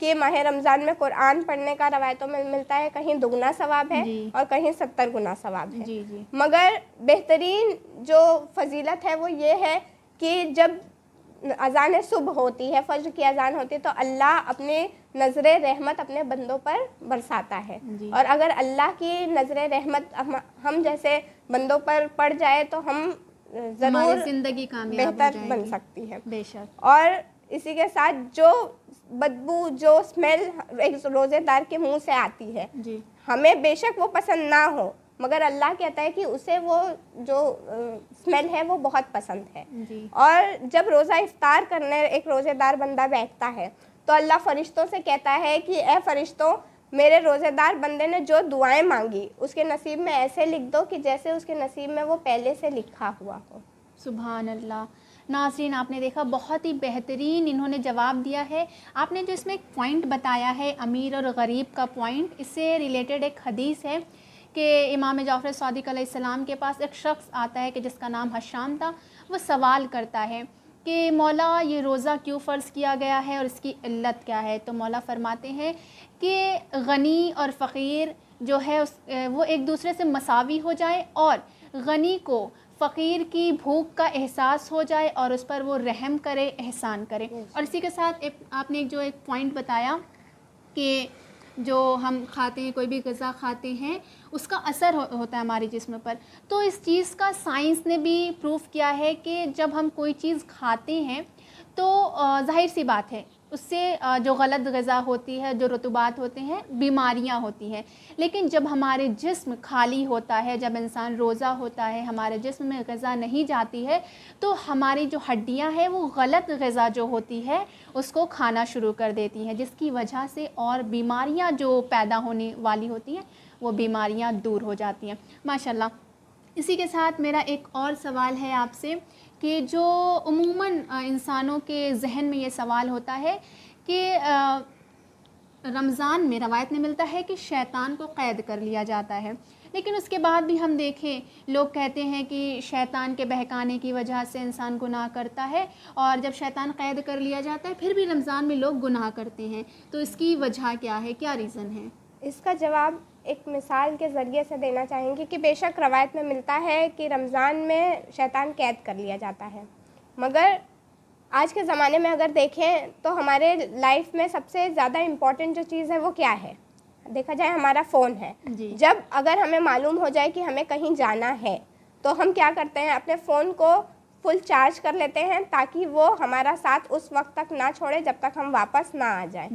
کہ ماہ رمضان میں قرآن پڑھنے کا روایتوں میں ملتا ہے کہیں دگنا ثواب ہے اور کہیں 70 گنا ثواب ہے. مگر بہترین جو فضیلت ہے وہ یہ ہے کہ جب اذان صبح ہوتی ہے، فجر کی اذان ہوتی ہے، تو اللہ اپنی نظر رحمت اپنے بندوں پر برساتا ہے. اور اگر اللہ کی نظر رحمت ہم جیسے بندوں پر پڑ جائے تو ہم ضرور زندگی کامیاب بہتر بن سکتی ہے. بے شک. اور اسی کے ساتھ جو بدبو، جو اسمیل ایک روزے دار کے منہ سے آتی ہے، ہمیں بے شک وہ پسند نہ ہو، مگر اللہ کہتا ہے کہ اسے وہ جو اسمیل ہے وہ بہت پسند ہے. اور جب روزہ افطار کرنے ایک روزے دار بندہ بیٹھتا ہے تو اللہ فرشتوں سے کہتا ہے کہ اے فرشتوں، میرے روزے دار بندے نے جو دعائیں مانگی اس کے نصیب میں ایسے لکھ دو کہ جیسے اس کے نصیب میں وہ پہلے سے لکھا ہوا ہو. سبحان اللہ. ناظرین آپ نے دیکھا بہت ہی بہترین انہوں نے جواب دیا ہے. آپ نے جو اس میں ایک پوائنٹ بتایا ہے امیر اور غریب کا پوائنٹ، اس سے ریلیٹڈ ایک حدیث ہے کہ امام جعفر صادق علیہ السلام کے پاس ایک شخص آتا ہے کہ جس کا نام حشام تھا. وہ سوال کرتا ہے کہ مولا یہ روزہ کیوں فرض کیا گیا ہے اور اس کی علت کیا ہے؟ تو مولا فرماتے ہیں کہ غنی اور فقیر جو ہے وہ ایک دوسرے سے مساوی ہو جائے اور غنی کو فقیر کی بھوک کا احساس ہو جائے اور اس پر وہ رحم کرے، احسان کرے. اور اسی کے ساتھ آپ نے جو ایک پوائنٹ بتایا کہ جو ہم کھاتے ہیں، کوئی بھی غذا کھاتے ہیں، اس کا اثر ہوتا ہے ہمارے جسم پر. تو اس چیز کا سائنس نے بھی پروف کیا ہے کہ جب ہم کوئی چیز کھاتے ہیں تو ظاہر سی بات ہے اس سے جو غلط غذا ہوتی ہے، جو رطوبات ہوتے ہیں، بیماریاں ہوتی ہیں. لیکن جب ہمارے جسم خالی ہوتا ہے، جب انسان روزہ ہوتا ہے، ہمارے جسم میں غذا نہیں جاتی ہے، تو ہماری جو ہڈیاں ہیں وہ غلط غذا جو ہوتی ہے اس کو کھانا شروع کر دیتی ہیں، جس کی وجہ سے اور بیماریاں جو پیدا ہونے والی ہوتی ہیں وہ بیماریاں دور ہو جاتی ہیں. ماشاءاللہ. اسی کے ساتھ میرا ایک اور سوال ہے آپ سے کہ جو عموماً انسانوں کے ذہن میں یہ سوال ہوتا ہے کہ رمضان میں روایت میں ملتا ہے کہ شیطان کو قید کر لیا جاتا ہے، لیکن اس کے بعد بھی ہم دیکھیں لوگ کہتے ہیں کہ شیطان کے بہکانے کی وجہ سے انسان گناہ کرتا ہے، اور جب شیطان قید کر لیا جاتا ہے پھر بھی رمضان میں لوگ گناہ کرتے ہیں. تو اس کی وجہ کیا ہے، کیا ریزن ہے؟ اس کا جواب ایک مثال کے ذریعے سے دینا چاہیں گے کہ بے شک روایت میں ملتا ہے کہ رمضان میں شیطان قید کر لیا جاتا ہے، مگر آج کے زمانے میں اگر دیکھیں تو ہمارے لائف میں سب سے زیادہ امپورٹنٹ جو چیز ہے وہ کیا ہے؟ دیکھا جائے ہمارا فون ہے. جب اگر ہمیں معلوم ہو جائے کہ ہمیں کہیں جانا ہے تو ہم کیا کرتے ہیں، اپنے فون کو فل چارج کر لیتے ہیں تاکہ وہ ہمارا ساتھ اس وقت تک نہ چھوڑے جب تک ہم واپس نہ آ جائیں.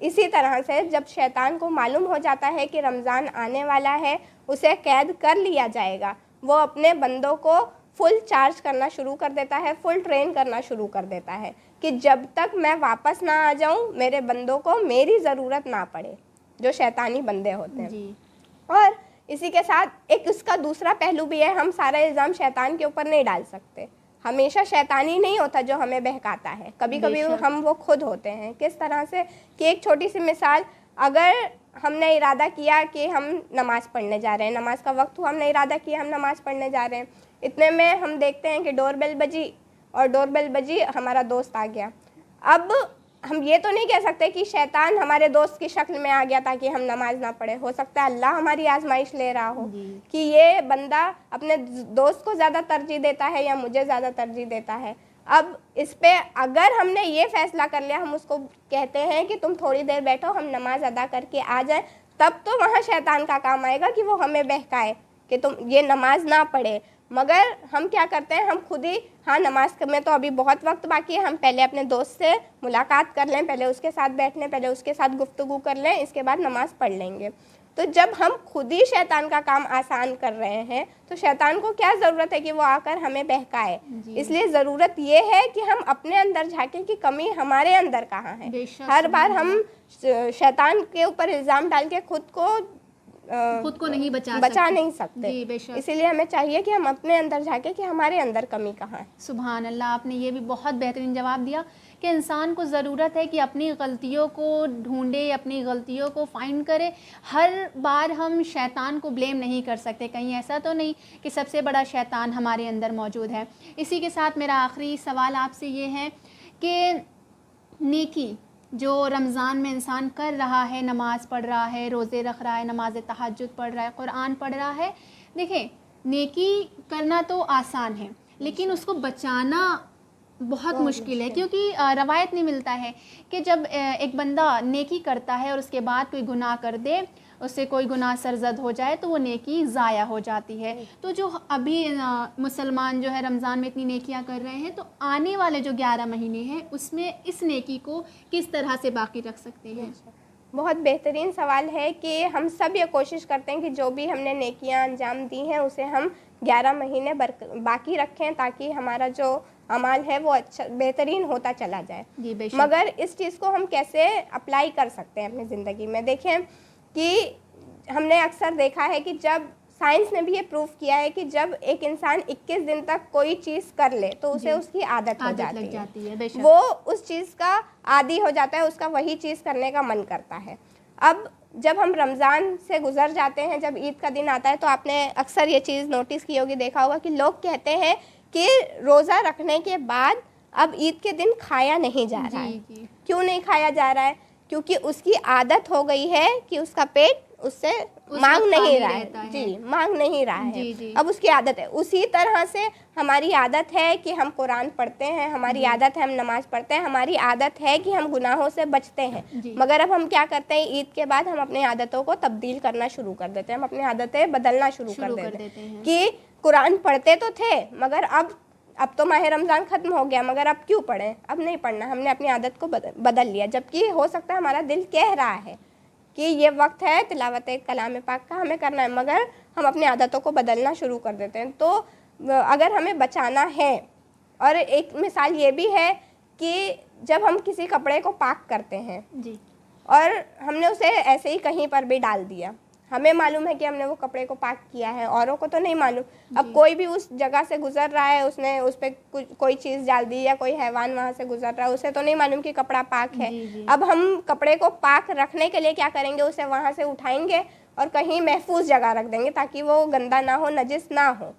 اسی طرح سے جب شیطان کو معلوم ہو جاتا ہے کہ رمضان آنے والا ہے، اسے قید کر لیا جائے گا، وہ اپنے بندوں کو فل چارج کرنا شروع کر دیتا ہے، فل ٹرین کرنا شروع کر دیتا ہے کہ جب تک میں واپس نہ آ جاؤں میرے بندوں کو میری ضرورت نہ پڑے، جو شیطانی بندے ہوتے ہیں. اور اسی کے ساتھ ایک اس کا دوسرا پہلو بھی ہے، ہم سارا الزام شیطان کے اوپر نہیں ڈال سکتے. ہمیشہ شیطانی نہیں ہوتا جو ہمیں بہکاتا ہے، کبھی کبھی ہم وہ خود ہوتے ہیں. کس طرح سے کہ ایک چھوٹی سی مثال، اگر ہم نے ارادہ کیا کہ ہم نماز پڑھنے جا رہے ہیں، نماز کا وقت ہوا، ہم نے ارادہ کیا ہم نماز پڑھنے جا رہے ہیں، اتنے میں ہم دیکھتے ہیں کہ ڈور بیل بجی، اور ڈور بیل بجی ہمارا دوست آ گیا. اب ہم یہ تو نہیں کہہ سکتے کہ شیطان ہمارے دوست کی شکل میں آ گیا تاکہ ہم نماز نہ پڑھیں. ہو سکتا ہے اللہ ہماری آزمائش لے رہا ہو کہ یہ بندہ اپنے دوست کو زیادہ ترجیح دیتا ہے یا مجھے زیادہ ترجیح دیتا ہے. اب اس پہ اگر ہم نے یہ فیصلہ کر لیا، ہم اس کو کہتے ہیں کہ تم تھوڑی دیر بیٹھو، ہم نماز ادا کر کے آ جائیں، تب تو وہاں شیطان کا کام آئے گا کہ وہ ہمیں بہکائے کہ تم یہ نماز نہ پڑھے. مگر ہم کیا کرتے ہیں، ہم خود ہی ہاں نماز میں تو ابھی بہت وقت باقی ہے، ہم پہلے اپنے دوست سے ملاقات کر لیں، پہلے اس کے ساتھ بیٹھ لیں، پہلے اس کے ساتھ گفتگو کر لیں، اس کے بعد نماز پڑھ لیں گے. تو جب ہم خود ہی شیطان کا کام آسان کر رہے ہیں تو شیطان کو کیا ضرورت ہے کہ وہ آ کر ہمیں بہکائے. اس لیے ضرورت یہ ہے کہ ہم اپنے اندر جھانکیں کہ کمی ہمارے اندر کہاں ہے. ہر بار ہم شیطان کے اوپر الزام ڈال کے خود کو نہیں بچا نہیں سکتے. اسی لیے ہمیں چاہیے کہ ہم اپنے اندر جھانکیں کہ ہمارے اندر کمی کہاں ہے. سبحان اللہ. آپ نے یہ بھی بہت بہترین جواب دیا کہ انسان کو ضرورت ہے کہ اپنی غلطیوں کو ڈھونڈے، اپنی غلطیوں کو فائنڈ کرے. ہر بار ہم شیطان کو بلیم نہیں کر سکتے، کہیں ایسا تو نہیں کہ سب سے بڑا شیطان ہمارے اندر موجود ہے. اسی کے ساتھ میرا آخری سوال آپ سے یہ ہے کہ نیکی جو رمضان میں انسان کر رہا ہے، نماز پڑھ رہا ہے، روزے رکھ رہا ہے، نماز تہجد پڑھ رہا ہے، قرآن پڑھ رہا ہے، دیکھیں نیکی کرنا تو آسان ہے لیکن اس کو بچانا بہت مشکل ہے، کیونکہ روایت نہیں ملتا ہے کہ جب ایک بندہ نیکی کرتا ہے اور اس کے بعد کوئی گناہ کر دے، اس سے کوئی گناہ سرزد ہو جائے تو وہ نیکی ضائع ہو جاتی ہے۔ تو جو ابھی مسلمان جو ہے رمضان میں اتنی نیکیاں کر رہے ہیں، تو آنے والے جو 11 مہینے ہیں اس میں اس نیکی کو کس طرح سے باقی رکھ سکتے ہیں؟ بہت بہترین سوال ہے کہ ہم سب یہ کوشش کرتے ہیں کہ جو بھی ہم نے نیکیاں انجام دی ہیں اسے ہم 11 مہینے باقی رکھیں تاکہ ہمارا جو اعمال ہے وہ اچھا بہترین ہوتا چلا جائے۔ جی بے شک۔ مگر اس چیز کو ہم کیسے اپلائی کر سکتے ہیں اپنی زندگی میں؟ دیکھیں کہ ہم نے اکثر دیکھا ہے کہ جب سائنس نے بھی یہ پروف کیا ہے کہ جب ایک انسان 21 دن تک کوئی چیز کر لے تو اسے اس کی عادت ہو جاتی ہے، وہ اس چیز کا عادی ہو جاتا ہے، اس کا وہی چیز کرنے کا من کرتا ہے۔ اب جب ہم رمضان سے گزر جاتے ہیں، جب عید کا دن آتا ہے، تو آپ نے اکثر یہ چیز نوٹس کی ہوگی، دیکھا ہوگا کہ لوگ کہتے ہیں کہ روزہ رکھنے کے بعد اب عید کے دن کھایا نہیں جا رہا ہے۔ کیوں نہیں کھایا جا رہا ہے؟ کیونکہ اس کی عادت ہو گئی ہے کہ اس کا پیٹ اس سے مانگ نہیں رہا ہے، مانگ نہیں رہا ہے، اب اس کی عادت ہے۔ اسی طرح سے ہماری عادت ہے کہ ہم قرآن پڑھتے ہیں، ہماری عادت ہے ہم نماز پڑھتے ہیں، ہماری عادت ہے کہ ہم گناہوں سے بچتے ہیں، مگر اب ہم کیا کرتے ہیں؟ عید کے بعد ہم اپنی عادتوں کو تبدیل کرنا شروع کر دیتے ہیں، ہم اپنی عادتیں بدلنا شروع کر دیتے ہیں کہ قرآن پڑھتے تو تھے مگر اب تو ماہ رمضان ختم ہو گیا، مگر اب کیوں پڑھیں؟ اب نہیں پڑھنا، ہم نے اپنی عادت کو بدل لیا، جبکہ ہو سکتا ہے ہمارا دل کہہ رہا ہے کہ یہ وقت ہے تلاوت کلام پاک کا، ہمیں کرنا ہے، مگر ہم اپنی عادتوں کو بدلنا شروع کر دیتے ہیں۔ تو اگر ہمیں بچانا ہے، اور ایک مثال یہ بھی ہے کہ جب ہم کسی کپڑے کو پاک کرتے ہیں اور ہم نے اسے ایسے ہی کہیں پر بھی ڈال دیا، ہمیں معلوم ہے کہ ہم نے وہ کپڑے کو پاک کیا ہے، اوروں کو تو نہیں معلوم۔ اب کوئی بھی اس جگہ سے گزر رہا ہے، اس نے اس پہ کوئی چیز ڈال دی، یا کوئی حیوان وہاں سے گزر رہا ہے، اسے تو نہیں معلوم کہ کپڑا پاک ہے۔ اب ہم کپڑے کو پاک رکھنے کے لیے کیا کریں گے؟ اسے وہاں سے اٹھائیں گے اور کہیں محفوظ جگہ رکھ دیں گے تاکہ وہ گندا نہ ہو، نجس نہ ہو۔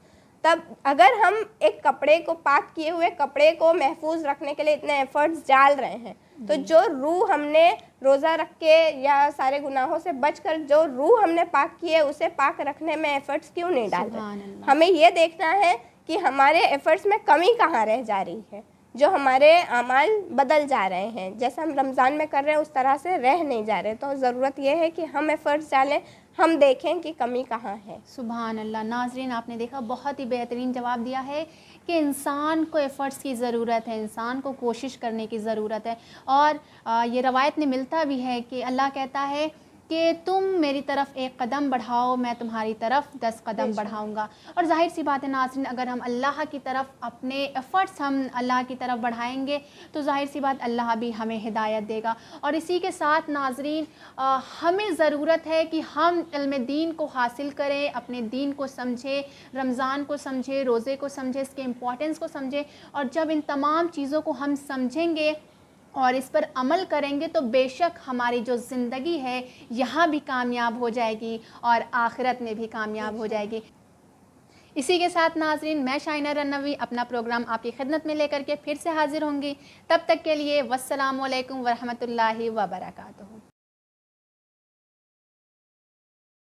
تب اگر ہم ایک کپڑے کو پاک کیے ہوئے کپڑے کو محفوظ رکھنے کے لیے اتنے ایفرٹس ڈال رہے ہیں، تو جو روح ہم نے روزہ رکھ کے یا سارے گناہوں سے بچ کر جو روح ہم نے پاک کی ہے، اسے پاک رکھنے میں ایفرٹس کیوں نہیں ڈال رہے؟ ہمیں یہ دیکھنا ہے کہ ہمارے ایفرٹس میں کمی کہاں رہ جا رہی ہے، جو ہمارے اعمال بدل جا رہے ہیں، جیسے ہم رمضان میں کر رہے ہیں اس طرح سے رہ نہیں جا رہے۔ تو ضرورت یہ ہے کہ ہم ایفرٹس ڈالیں، ہم دیکھیں کہ کمی کہاں ہے۔ سبحان اللہ۔ ناظرین آپ نے دیکھا، بہت ہی بہترین جواب دیا ہے کہ انسان کو ایفرٹس کی ضرورت ہے، انسان کو کوشش کرنے کی ضرورت ہے، اور یہ روایت میں ملتا بھی ہے کہ اللہ کہتا ہے کہ تم میری طرف ایک قدم بڑھاؤ، میں تمہاری طرف 10 قدم بڑھاؤں گا۔ اور ظاہر سی بات ہے ناظرین، اگر ہم اللہ کی طرف اپنے ایفرٹس ہم اللہ کی طرف بڑھائیں گے تو ظاہر سی بات اللہ بھی ہمیں ہدایت دے گا۔ اور اسی کے ساتھ ناظرین ہمیں ضرورت ہے کہ ہم علم دین کو حاصل کریں، اپنے دین کو سمجھیں، رمضان کو سمجھیں، روزے کو سمجھیں، اس کے امپورٹنس کو سمجھیں، اور جب ان تمام چیزوں کو ہم سمجھیں گے اور اس پر عمل کریں گے تو بے شک ہماری جو زندگی ہے یہاں بھی کامیاب ہو جائے گی اور آخرت میں بھی کامیاب ہو جائے گی۔ اسی کے ساتھ ناظرین میں شائنہ رنوی اپنا پروگرام آپ کی خدمت میں لے کر کے پھر سے حاضر ہوں گی، تب تک کے لیے والسلام علیکم ورحمۃ اللہ وبرکاتہ۔